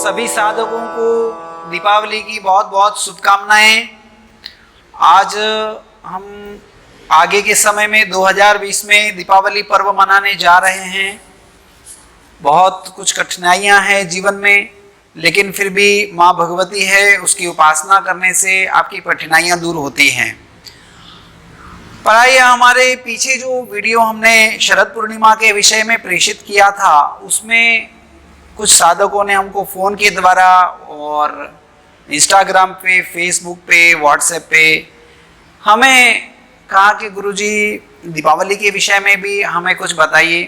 सभी साधकों को दीपावली की बहुत बहुत शुभकामनाएं। आज हम आगे के समय में 2020 में दीपावली पर्व मनाने जा रहे हैं। बहुत कुछ कठिनाइयां हैं जीवन में, लेकिन फिर भी माँ भगवती है, उसकी उपासना करने से आपकी कठिनाइयां दूर होती हैं। प्राय हमारे पीछे जो वीडियो हमने शरद पूर्णिमा के विषय में प्रेषित किया था, उसमें कुछ साधकों ने हमको फ़ोन के द्वारा और इंस्टाग्राम पे, फेसबुक पे, व्हाट्सएप पे हमें कहा कि गुरुजी दीपावली के विषय में भी हमें कुछ बताइए।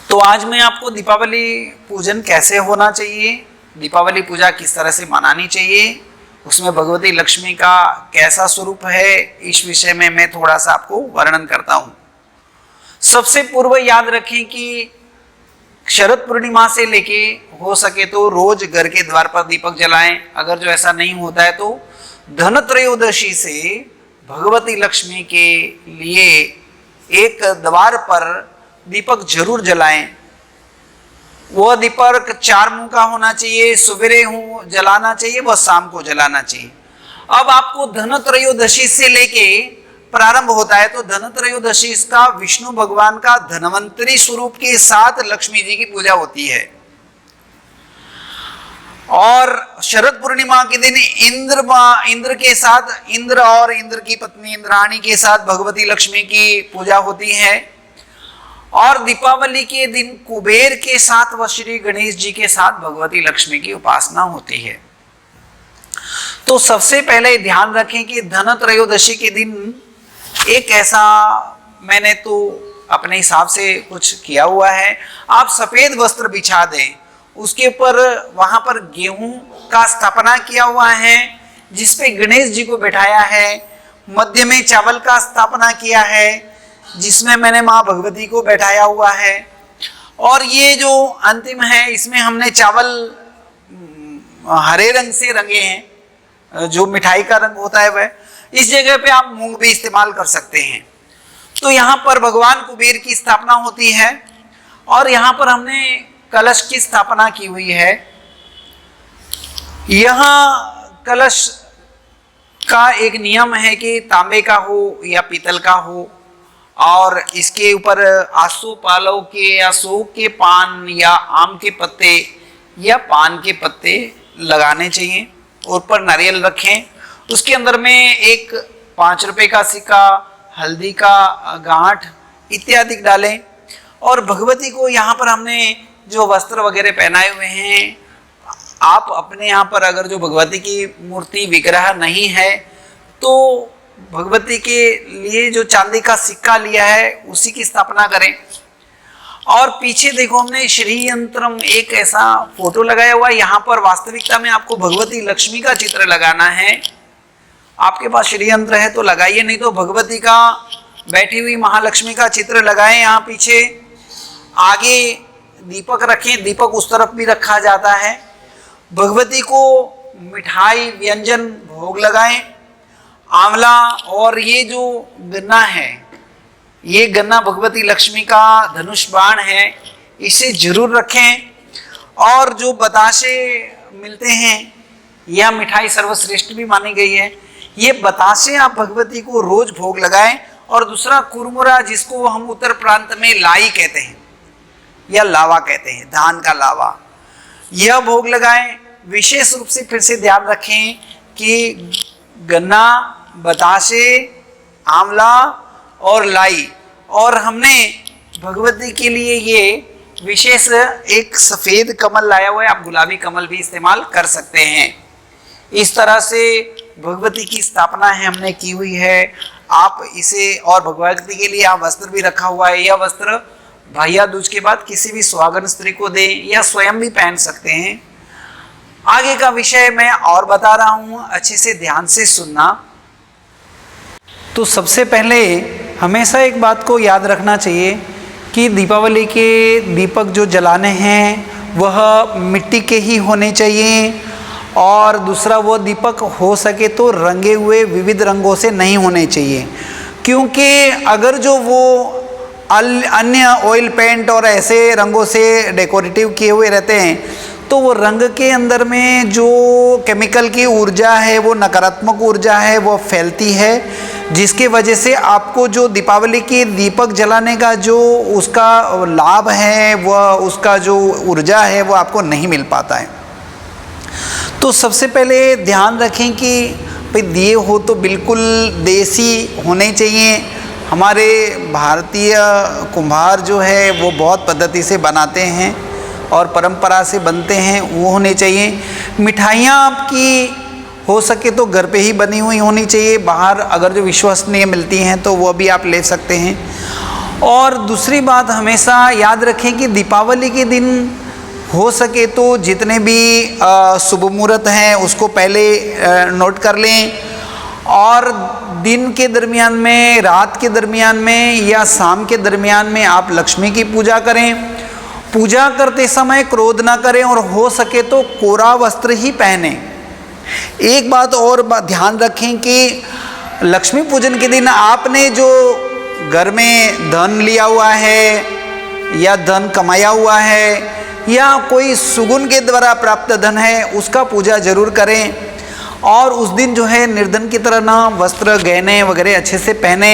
तो आज मैं आपको दीपावली पूजन कैसे होना चाहिए, दीपावली पूजा किस तरह से मनानी चाहिए, उसमें भगवती लक्ष्मी का कैसा स्वरूप है, इस विषय में मैं थोड़ा सा आपको वर्णन करता हूँ। सबसे पूर्व याद रखें कि शरद पूर्णिमा से लेके हो सके तो रोज घर के द्वार पर दीपक जलाएं। अगर जो ऐसा नहीं होता है तो धनत्रयोदशी से भगवती लक्ष्मी के लिए एक द्वार पर दीपक जरूर जलाएं। वह दीपक 4 मुंह का होना चाहिए, सवेरे जलाना चाहिए, वह शाम को जलाना चाहिए। अब आपको धनत्रयोदशी से लेके प्रारंभ होता है तो धनत्रयोदशी इसका विष्णु भगवान का धनवंतरी स्वरूप के साथ लक्ष्मी जी की पूजा होती है। और शरद पूर्णिमा के दिन इंद्र के साथ, इंद्र और इंद्र की पत्नी इंद्राणी के साथ भगवती लक्ष्मी की पूजा होती है। और दीपावली के दिन कुबेर के साथ व श्री गणेश जी के साथ भगवती लक्ष्मी की उपासना होती है। तो सबसे पहले ध्यान रखें कि धनत्रयोदशी के दिन एक ऐसा मैंने तो अपने हिसाब से कुछ किया हुआ है, आप सफेद वस्त्र बिछा दें, उसके ऊपर वहां पर गेहूं का स्थापना किया हुआ है जिसपे गणेश जी को बैठाया है, मध्य में चावल का स्थापना किया है जिसमें मैंने माँ भगवती को बैठाया हुआ है, और ये जो अंतिम है इसमें हमने चावल हरे रंग से रंगे हैं, जो मिठाई का रंग होता है वह। इस जगह पे आप मूंग भी इस्तेमाल कर सकते हैं। तो यहाँ पर भगवान कुबेर की स्थापना होती है और यहाँ पर हमने कलश की स्थापना की हुई है। यहाँ कलश का एक नियम है कि तांबे का हो या पीतल का हो, और इसके ऊपर आसो पालव के या सोग के पान या आम के पत्ते या पान के पत्ते लगाने चाहिए, ऊपर नारियल रखें। उसके अंदर में एक 5 रुपए का सिक्का, हल्दी का गांठ इत्यादि डालें। और भगवती को यहाँ पर हमने जो वस्त्र वगैरह पहनाए हुए हैं, आप अपने यहाँ पर अगर जो भगवती की मूर्ति विग्रह नहीं है तो भगवती के लिए जो चांदी का सिक्का लिया है उसी की स्थापना करें। और पीछे देखो हमने श्री यंत्रम एक ऐसा फोटो लगाया हुआ है। यहाँ पर वास्तविकता में आपको भगवती लक्ष्मी का चित्र लगाना है। आपके पास श्री यंत्र है तो लगाइए, नहीं तो भगवती का बैठी हुई महालक्ष्मी का चित्र लगाएं। यहाँ पीछे आगे दीपक रखें, दीपक उस तरफ भी रखा जाता है। भगवती को मिठाई व्यंजन भोग लगाएं। आंवला और ये जो गन्ना है, ये गन्ना भगवती लक्ष्मी का धनुष बाण है, इसे जरूर रखें। और जो बताशे मिलते हैं, यह मिठाई सर्वश्रेष्ठ भी मानी गई है, ये बताशे आप भगवती को रोज भोग लगाएं। और दूसरा कुरमुरा, जिसको हम उत्तर प्रांत में लाई कहते हैं या लावा कहते हैं, धान का लावा, यह भोग लगाएं। विशेष रूप से फिर से ध्यान रखें कि गन्ना, बताशे, आंवला और लाई, और हमने भगवती के लिए ये विशेष एक सफेद कमल लाया हुआ है, आप गुलाबी कमल भी इस्तेमाल कर सकते हैं। इस तरह से भगवती की स्थापना है हमने की हुई है। आप इसे, और भगवती के लिए आप वस्त्र भी रखा हुआ है। यह वस्त्र भैया दूज के बाद किसी भी सुहागन स्त्री को दें या स्वयं भी पहन सकते हैं। आगे का विषय मैं और बता रहा हूँ, अच्छे से ध्यान से सुनना। तो सबसे पहले हमेशा एक बात को याद रखना चाहिए कि दीपावली के दीपक जो जलाने हैं वह मिट्टी के ही होने चाहिए, और दूसरा वो दीपक हो सके तो रंगे हुए विविध रंगों से नहीं होने चाहिए, क्योंकि अगर जो वो अन्य ऑयल पेंट और ऐसे रंगों से डेकोरेटिव किए हुए रहते हैं तो वो रंग के अंदर में जो केमिकल की ऊर्जा है, वो नकारात्मक ऊर्जा है, वो फैलती है, जिसके वजह से आपको जो दीपावली की दीपक जलाने का जो उसका लाभ है, वह उसका जो ऊर्जा है वो आपको नहीं मिल पाता है। तो सबसे पहले ध्यान रखें कि भाई दिए हो तो बिल्कुल देसी होने चाहिए। हमारे भारतीय कुम्हार जो है वो बहुत पद्धति से बनाते हैं और परंपरा से बनते हैं, वो होने चाहिए। मिठाइयाँ आपकी हो सके तो घर पे ही बनी हुई होनी चाहिए, बाहर अगर जो विश्वसनीय मिलती हैं तो वो भी आप ले सकते हैं। और दूसरी बात हमेशा याद रखें कि दीपावली के दिन हो सके तो जितने भी शुभ मुहूर्त हैं उसको पहले नोट कर लें, और दिन के दरमियान में, रात के दरमियान में या शाम के दरमियान में आप लक्ष्मी की पूजा करें। पूजा करते समय क्रोध ना करें और हो सके तो कोरा वस्त्र ही पहने। एक बात और ध्यान रखें कि लक्ष्मी पूजन के दिन आपने जो घर में धन लिया हुआ है या धन कमाया हुआ है या कोई सुगुन के द्वारा प्राप्त धन है, उसका पूजा जरूर करें। और उस दिन जो है निर्धन की तरह ना वस्त्र गहने वगैरह अच्छे से पहने।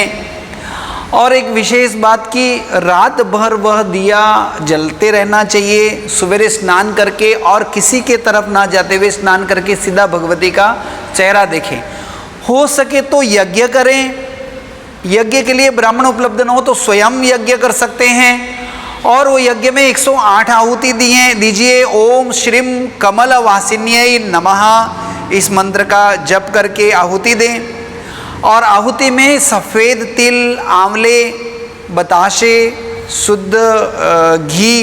और एक विशेष बात की रात भर वह दिया जलते रहना चाहिए, सवेरे स्नान करके और किसी के तरफ ना जाते हुए स्नान करके सीधा भगवती का चेहरा देखें। हो सके तो यज्ञ करें, यज्ञ के लिए ब्राह्मण उपलब्ध न हो तो स्वयं यज्ञ कर सकते हैं। और वो यज्ञ में 108 आहुति दीजिए। ओम श्रीम कमल वासिन्यै नमः, इस मंत्र का जप करके आहुति दें। और आहुति में सफ़ेद तिल, आंवले, बताशे, शुद्ध घी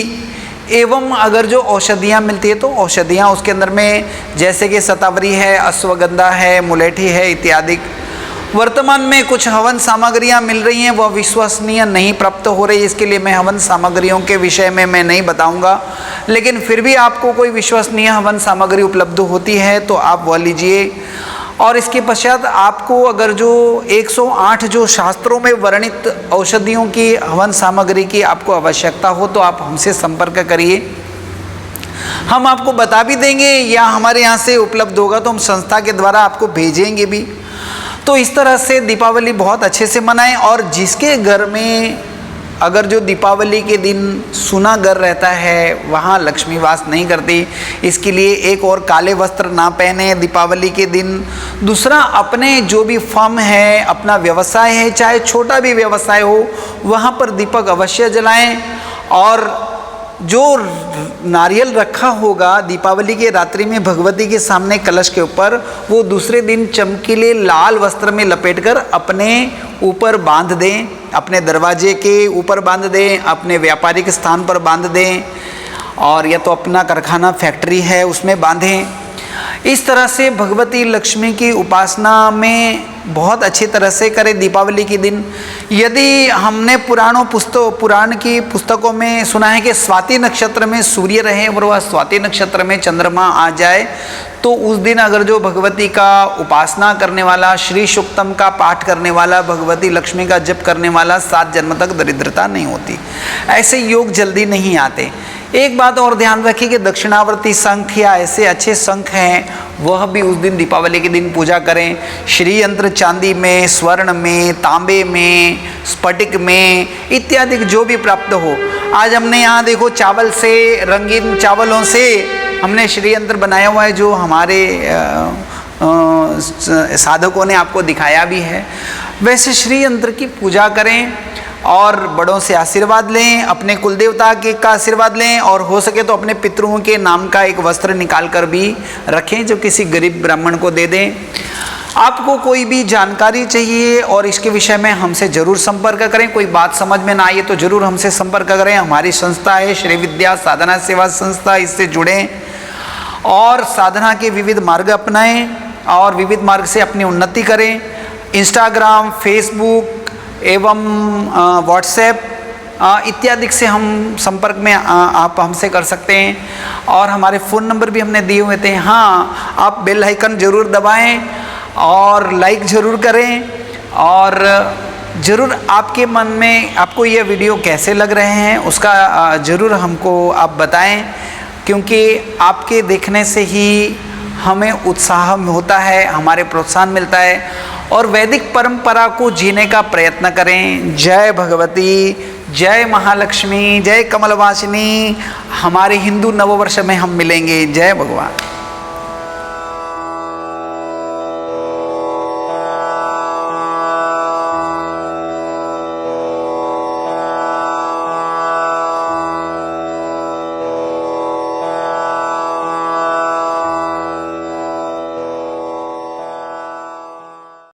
एवं अगर जो औषधियाँ मिलती है तो औषधियाँ उसके अंदर में, जैसे कि शतावरी है, अश्वगंधा है, मुलेठी है इत्यादि। वर्तमान में कुछ हवन सामग्रियाँ मिल रही हैं, वह विश्वसनीय नहीं प्राप्त हो रही, इसके लिए मैं हवन सामग्रियों के विषय में मैं नहीं बताऊंगा। लेकिन फिर भी आपको कोई विश्वसनीय हवन सामग्री उपलब्ध होती है तो आप वह लीजिए। और इसके पश्चात आपको अगर जो 108 जो शास्त्रों में वर्णित औषधियों की हवन सामग्री की आपको आवश्यकता हो तो आप हमसे संपर्क करिए, हम आपको बता भी देंगे, या हमारे यहाँ से उपलब्ध होगा तो हम संस्था के द्वारा आपको भेजेंगे भी। तो इस तरह से दीपावली बहुत अच्छे से मनाएं। और जिसके घर में अगर जो दीपावली के दिन सूना घर रहता है वहाँ लक्ष्मी वास नहीं करती, इसके लिए एक और काले वस्त्र ना पहने दीपावली के दिन। दूसरा, अपने जो भी फर्म है, अपना व्यवसाय है, चाहे छोटा भी व्यवसाय हो, वहाँ पर दीपक अवश्य जलाएं। और जो नारियल रखा होगा दीपावली के रात्रि में भगवती के सामने कलश के ऊपर, वो दूसरे दिन चमकीले लाल वस्त्र में लपेटकर अपने ऊपर बांध दें, अपने दरवाजे के ऊपर बांध दें, अपने व्यापारिक स्थान पर बांध दें, और या तो अपना कारखाना फैक्ट्री है उसमें बांधें। इस तरह से भगवती लक्ष्मी की उपासना में बहुत अच्छी तरह से करें दीपावली के दिन। यदि हमने पुराण की पुस्तकों में सुना है कि स्वाति नक्षत्र में सूर्य रहे और वह स्वाति नक्षत्र में चंद्रमा आ जाए, तो उस दिन अगर जो भगवती का उपासना करने वाला, श्री सूक्तम का पाठ करने वाला, भगवती लक्ष्मी का जप करने वाला 7 जन्म तक दरिद्रता नहीं होती। ऐसे योग जल्दी नहीं आते। एक बात और ध्यान रखिए कि दक्षिणावर्ती शंख या ऐसे अच्छे शंख हैं, वह भी उस दिन दीपावली के दिन पूजा करें। श्री यंत्र चांदी में, स्वर्ण में, तांबे में, स्फटिक में इत्यादि जो भी प्राप्त हो। आज हमने यहाँ देखो चावल से, रंगीन चावलों से हमने श्री यंत्र बनाया हुआ है, जो हमारे साधकों ने आपको दिखाया भी है। वैसे श्री यंत्र की पूजा करें और बड़ों से आशीर्वाद लें, अपने कुल देवता के का आशीर्वाद लें, और हो सके तो अपने पितरों के नाम का एक वस्त्र निकाल कर भी रखें जो किसी गरीब ब्राह्मण को दे दें। आपको कोई भी जानकारी चाहिए और इसके विषय में हमसे जरूर संपर्क करें। कोई बात समझ में ना आए तो जरूर हमसे संपर्क करें। हमारी संस्था है श्री विद्या साधना सेवा संस्था, इससे जुड़ें और साधना के विविध मार्ग अपनाएं और विविध मार्ग से अपनी उन्नति करें। इंस्टाग्राम, फेसबुक एवं व्हाट्सएप इत्यादि से हम संपर्क में आप हमसे कर सकते हैं। और हमारे फ़ोन नंबर भी हमने दिए हुए थे। हाँ, आप बेल आइकन ज़रूर दबाएं और लाइक ज़रूर करें, और ज़रूर आपके मन में आपको ये वीडियो कैसे लग रहे हैं उसका ज़रूर हमको आप बताएं, क्योंकि आपके देखने से ही हमें उत्साह होता है, हमारे प्रोत्साहन मिलता है और वैदिक परंपरा को जीने का प्रयत्न करें। जय भगवती, जय महालक्ष्मी, जय कमलवासिनी। हमारे हिंदू नववर्ष में हम मिलेंगे। जय भगवान।